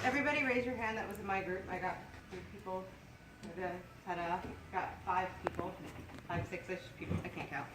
Everybody raise your hand that was in my group. I got 3 people. Ta-da. Got 5 people. 5, 6-ish people. I can't count.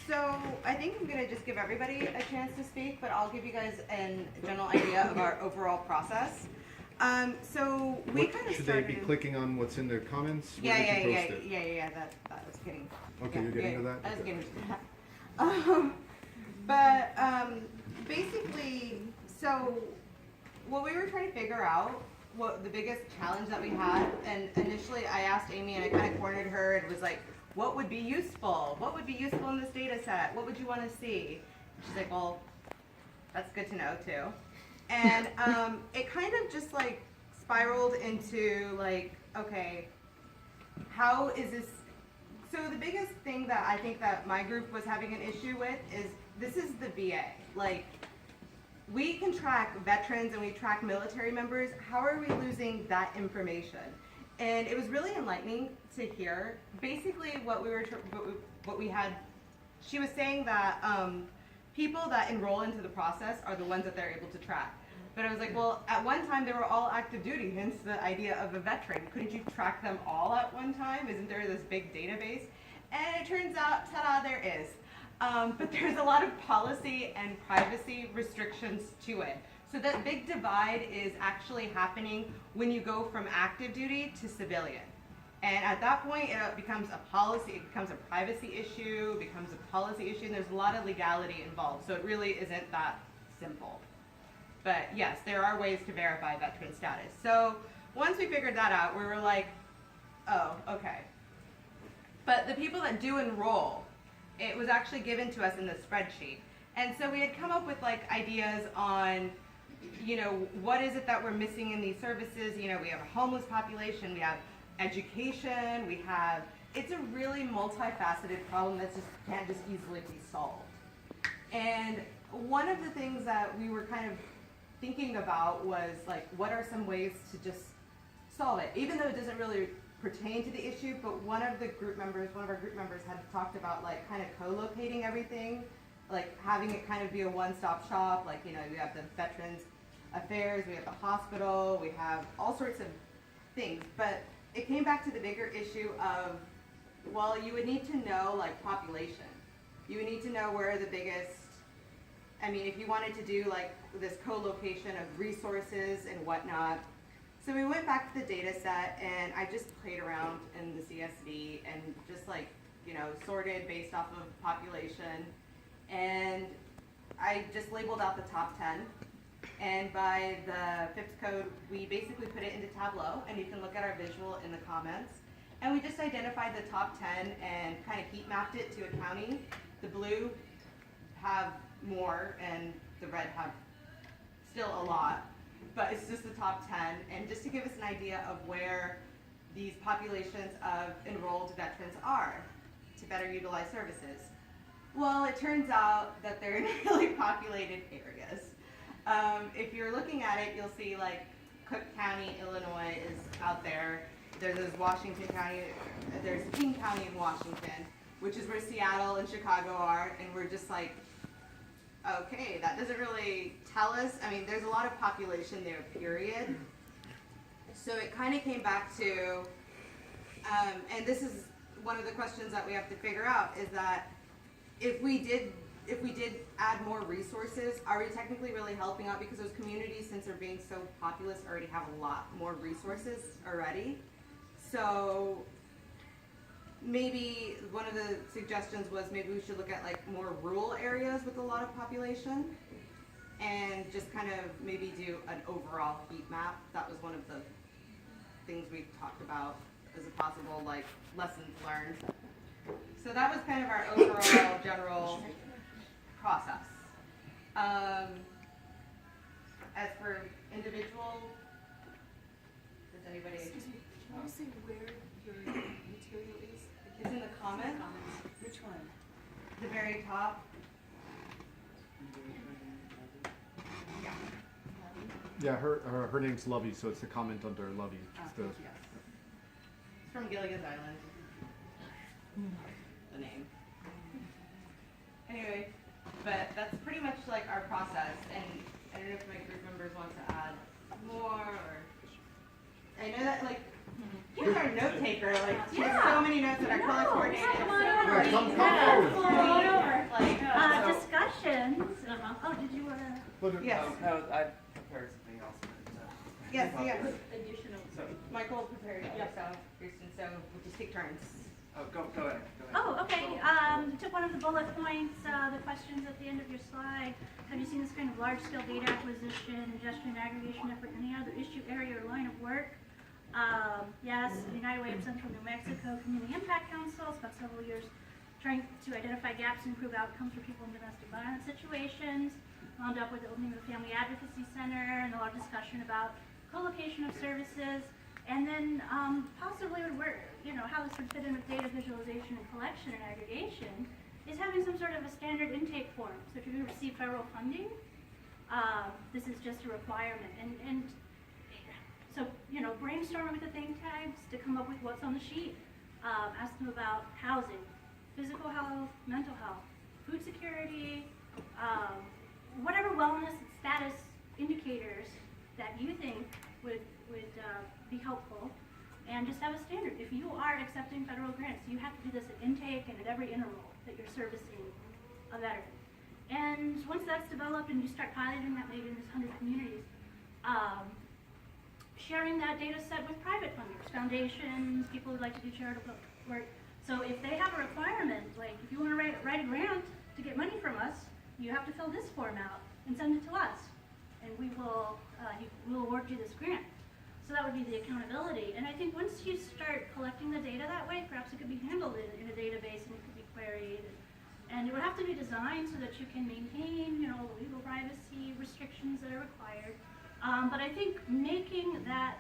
So I think I'm going to just give everybody a chance to speak, but I'll give you guys a general idea of our overall process. So we kind of should started. they be clicking on what's in the comments? Yeah. That was getting. Okay, you're getting to that? I was Okay. getting to that. But basically, so what we were trying to figure out, what the biggest challenge that we had, and initially I asked Amy and I kind of cornered her and was like, what would be useful? What would be useful in this data set? What would you want to see? She's like, well, that's good to know too. And it kind of just like spiraled into like, okay, how is this? So the biggest thing that I think that my group was having an issue with is this is the VA. Like, we can track veterans and we track military members. How are we losing that information? And it was really enlightening to hear. Basically, what we had, she was saying that people that enroll into the process are the ones that they're able to track. But I was like, well, at one time they were all active duty, hence the idea of a veteran. Couldn't you track them all at one time? Isn't there this big database? And it turns out, ta-da, there is. But there's a lot of policy and privacy restrictions to it. So that big divide is actually happening when you go from active duty to civilian. And at that point, it becomes a policy, it becomes a privacy issue, becomes a policy issue, and there's a lot of legality involved. So it really isn't that simple. But yes, there are ways to verify veteran status. So once we figured that out, we were like, oh, okay. But the people that do enroll, it was actually given to us in the spreadsheet. And so we had come up with like ideas on, you know, what is it that we're missing in these services? You know, we have a homeless population, we have education, we have, it's a really multifaceted problem that just can't just easily be solved. And one of the things that we were kind of thinking about was like, what are some ways to just solve it? Even though it doesn't really pertain to the issue, but one of our group members had talked about like kind of co-locating everything, like having it kind of be a one-stop shop. Like, you know, we have the Veterans Affairs, we have the hospital, we have all sorts of things. But it came back to the bigger issue of, well, you would need to know like population. You would need to know where the biggest, I mean, if you wanted to do like this co-location of resources and whatnot. So we went back to the data set and I just played around in the CSV and just like, you know, sorted based off of population. And I just labeled out the top 10. And by the 5th code, we basically put it into Tableau, and you can look at our visual in the comments. And we just identified the top 10 and kind of heat mapped it to a county. The blue have more and the red have still a lot, but it's just the top 10. And just to give us an idea of where these populations of enrolled veterans are to better utilize services. Well, it turns out that they're in really populated areas. If you're looking at it, you'll see like Cook County, Illinois is out there. There's Washington County, there's King County in Washington, which is where Seattle and Chicago are, and we're just like, okay, that doesn't really tell us. I mean, there's a lot of population there, period. So it kind of came back to, and this is one of the questions that we have to figure out, is that if we did add more resources, are we technically really helping out? Because those communities, since they're being so populous, already have a lot more resources already. So maybe one of the suggestions was maybe we should look at like more rural areas with a lot of population and just kind of maybe do an overall heat map. That was one of the things we talked about as a possible like lessons learned. So that was kind of our overall general process. As for individual, does anybody? Excuse me, can you say where your material is? It's in the comments. Which one? The very top. Yeah. Yeah, her name's Lovey, so it's the comment under Lovey. It's the, Yes. It's from Gilligan's Island. The name. Anyway, but that's pretty much like our process, and don't know if my group members want to add more, or, I know that, like, you're our note taker, like, she has so many notes that are color coordinated. Come on so- over. Right, come Yeah, forward. come on over. Like, Discussions. Oh, did you wanna? yes, No, I prepared something else. yes, yes. Additional. So, Michael prepared yourself, Kirsten, so we'll just take turns. go ahead. Oh, okay. Took one of the bullet points, the questions at the end of your slide. Have you seen this kind of large-scale data acquisition, ingestion, and aggregation effort in any other issue, area, or line of work? Yes, United Way of Central New Mexico Community Impact Council spent several years trying to identify gaps and improve outcomes for people in domestic violence situations. Wound up with the opening of the Family Advocacy Center and a lot of discussion about co-location of services. And then possibly would work, how this would fit in with data visualization and collection and aggregation is having some sort of a standard intake form. So if you receive federal funding, this is just a requirement. And so, brainstorming with the think tanks to come up with what's on the sheet. Ask them about housing, physical health, mental health, food security, whatever wellness and status indicators that you think would be helpful, and just have a standard. If you are accepting federal grants, you have to do this at intake and at every interval that you're servicing a veteran. And once that's developed and you start piloting that maybe in these 100 communities, sharing that data set with private funders, foundations, people who like to do charitable work. So if they have a requirement, like if you want to write a grant to get money from us, you have to fill this form out and send it to us, and we will we'll award you this grant. So that would be the accountability. And I think once you start collecting the data that way, perhaps it could be handled in a database and it could be queried. And it would have to be designed so that you can maintain, legal privacy restrictions that are required. But I think making that,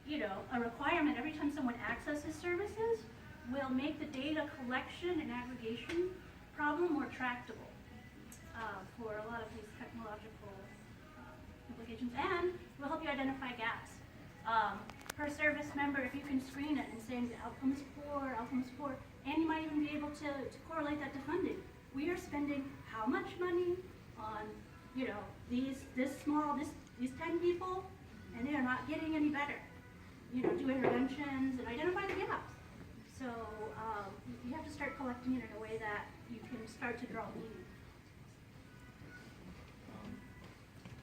a requirement every time someone accesses services will make the data collection and aggregation problem more tractable for a lot of these technological implications, and will help you identify gaps. Per service member, if you can screen it and say the outcomes poor, and you might even be able to correlate that to funding. We are spending how much money on, these 10 people, and they are not getting any better. Do interventions and identify the gaps. So you have to start collecting it in a way that you can start to draw meaning.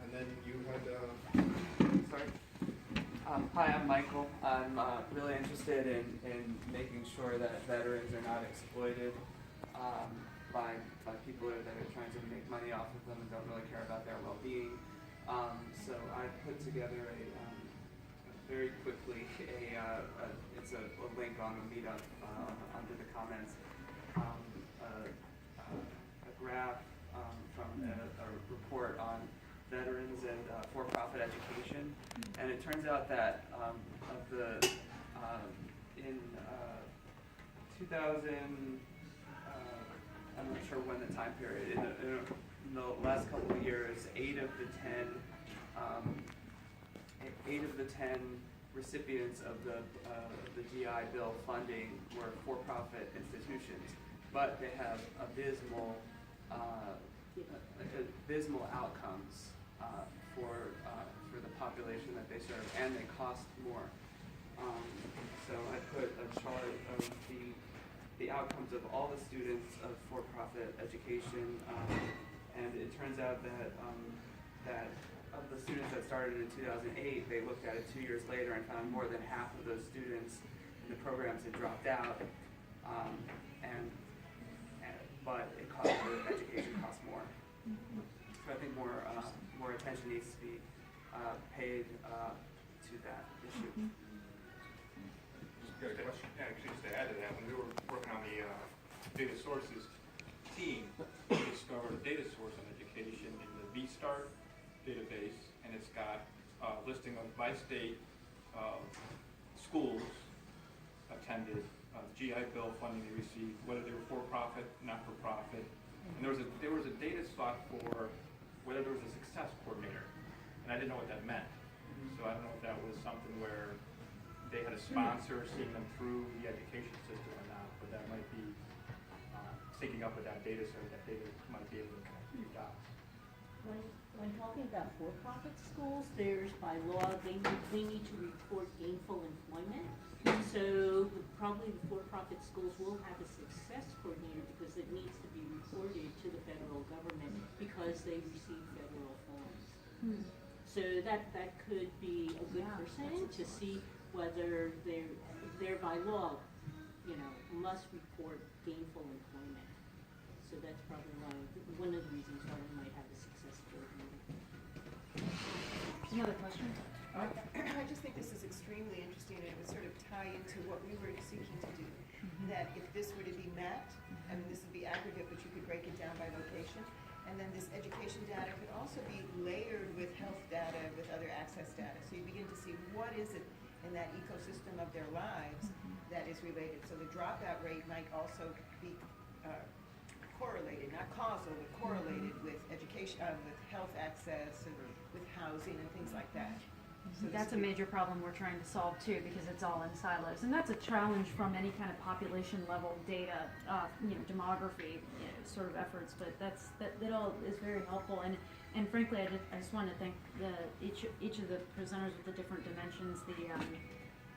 And then you had, Sorry. Hi, I'm Michael. I'm really interested in making sure that veterans are not exploited by people that are trying to make money off of them and don't really care about their well-being. So I put together very quickly it's a link on the meetup under the comments, a graph from a report on veterans and for-profit education, and it turns out that in 2000, I'm not sure when the time period, in the last couple of years, 8 of the 10 recipients of the GI Bill funding were for-profit institutions, but they have abysmal outcomes for the population that they serve, and they cost more. So I put a chart of the outcomes of all the students of for-profit education, and it turns out that that of the students that started in 2008, they looked at it 2 years later and found more than half of those students in the programs had dropped out, but the education costs more. So I think more attention needs to be paid to that issue. Just got a question. Actually, just to add to that, when we were working on the data sources team, we discovered a data source on education in the VSTART database, and it's got a listing of by state schools attended, GI Bill funding they received, whether they were for-profit, not-for-profit, and there was a data slot for whether there was a success coordinator, and I didn't know what that meant. So I don't know if that was something where they had a sponsor seeing them through the education system or not, but that might be syncing up with that data so that data might be able to connect the dots. When talking about for-profit schools, there's by law, they need to report gainful employment. So probably the for-profit schools will have a success coordinator because it needs to be reported to the federal government because they receive federal funds. So that could be a good person to see whether they're by law, must report gainful employment. So that's probably one of the reasons why we might have a success coordinator. Another question? I just think this is extremely interesting, and it would sort of tie into what we were seeking to do. That if this were to be met, I mean, this would be aggregate, but you could break it down by location. And then this education data could also be layered with health data, with other access data. So you begin to see what is it in that ecosystem of their lives that is related. So the dropout rate might also be correlated, not causal, but correlated with education, with health access and with housing and things like that. So That's a this would be- major problem we're trying to solve too, because it's all in silos, and that's a challenge from any kind of population level data, demography, sort of efforts. But that all is very helpful, and frankly, I just want to thank each of the presenters with the different dimensions.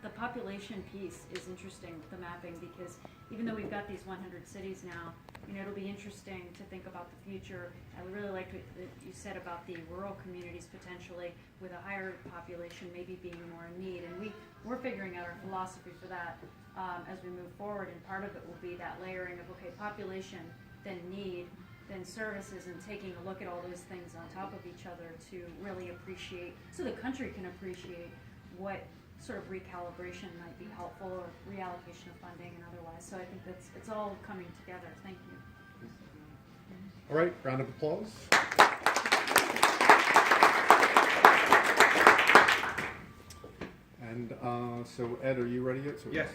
The population piece is interesting with the mapping, because even though we've got these 100 cities now, it'll be interesting to think about the future. I really liked what you said about the rural communities potentially with a higher population maybe being more in need, and we're figuring out our philosophy for that as we move forward, and part of it will be that layering of, okay, population, then need, then services, and taking a look at all those things on top of each other to really appreciate, so the country can appreciate what sort of recalibration might be helpful, or reallocation of funding and otherwise. So I think it's all coming together. Thank you. All right, round of applause. And so Ed, are you ready yet? So Yes.